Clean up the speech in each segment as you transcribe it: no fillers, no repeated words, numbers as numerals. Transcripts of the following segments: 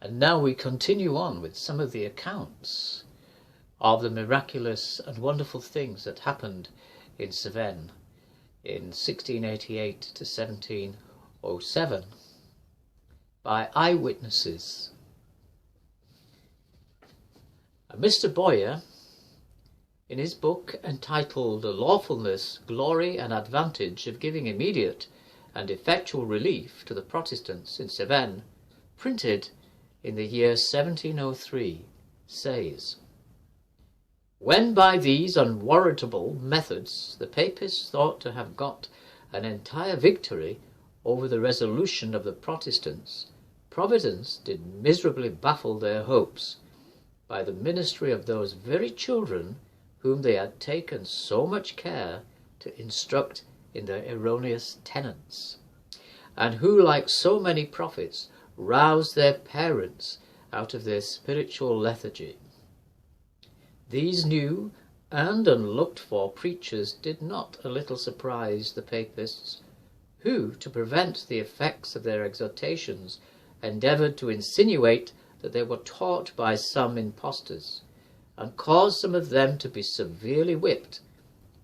And now we continue on with some of the accounts of the miraculous and wonderful things that happened in Cevenne in 1688 to 1707 by eyewitnesses. Mr. Boyer, in his book entitled The Lawfulness, Glory and Advantage of Giving Immediate and Effectual Relief to the Protestants in Cevenne, printed in the year 1703, says, "When by these unwarrantable methods the Papists thought to have got an entire victory over the resolution of the Protestants, Providence did miserably baffle their hopes by the ministry of those very children whom they had taken so much care to instruct in their erroneous tenets, and who, like so many prophets, roused their parents out of their spiritual lethargy. These new and unlooked-for preachers did not a little surprise the Papists, who, to prevent the effects of their exhortations, endeavoured to insinuate that they were taught by some impostors, and caused some of them to be severely whipped,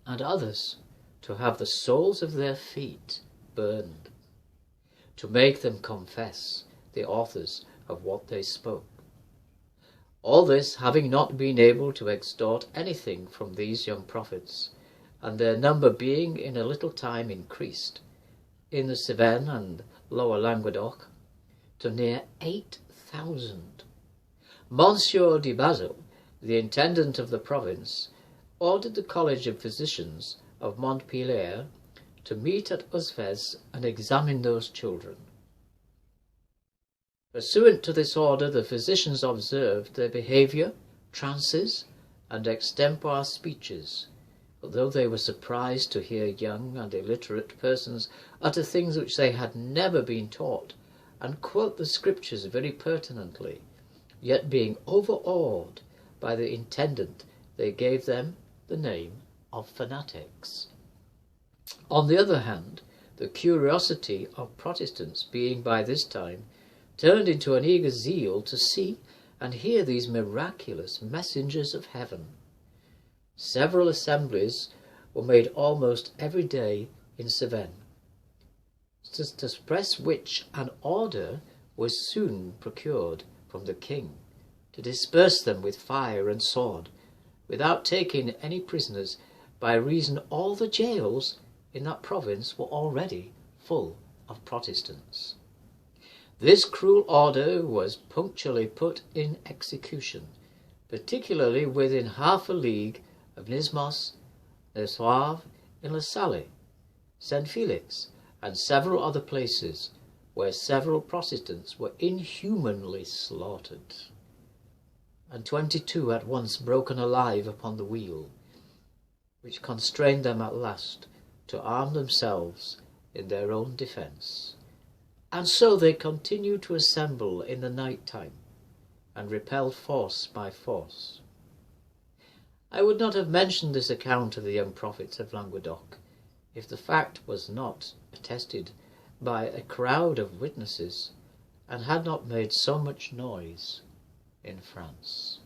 and others to have the soles of their feet burned, to make them confess the authors of what they spoke. All this having not been able to extort anything from these young prophets, and their number being in a little time increased, in the Cevenne and Lower Languedoc, to near 8,000, Monsieur de Basil, the intendant of the province, ordered the College of Physicians of Montpellier to meet at Uzfez and examine those children. Pursuant to this order, the physicians observed their behaviour, trances, and extempore speeches, although they were surprised to hear young and illiterate persons utter things which they had never been taught, and quote the Scriptures very pertinently, yet being overawed by the intendant, they gave them the name of fanatics. On the other hand, the curiosity of Protestants being by this time turned into an eager zeal to see and hear these miraculous messengers of heaven, several assemblies were made almost every day in Cevenne, to suppress which an order was soon procured from the king to disperse them with fire and sword, without taking any prisoners, by reason all the jails in that province were already full of Protestants. This cruel order was punctually put in execution, particularly within half a league of Nismos, Le Soave, in La Salle, St. Felix, and several other places where several Protestants were inhumanly slaughtered, and 22 at once broken alive upon the wheel, which constrained them at last to arm themselves in their own defence. And so they continued to assemble in the night time, and repel force by force. I would not have mentioned this account of the young prophets of Languedoc, if the fact was not attested by a crowd of witnesses, and had not made so much noise in France.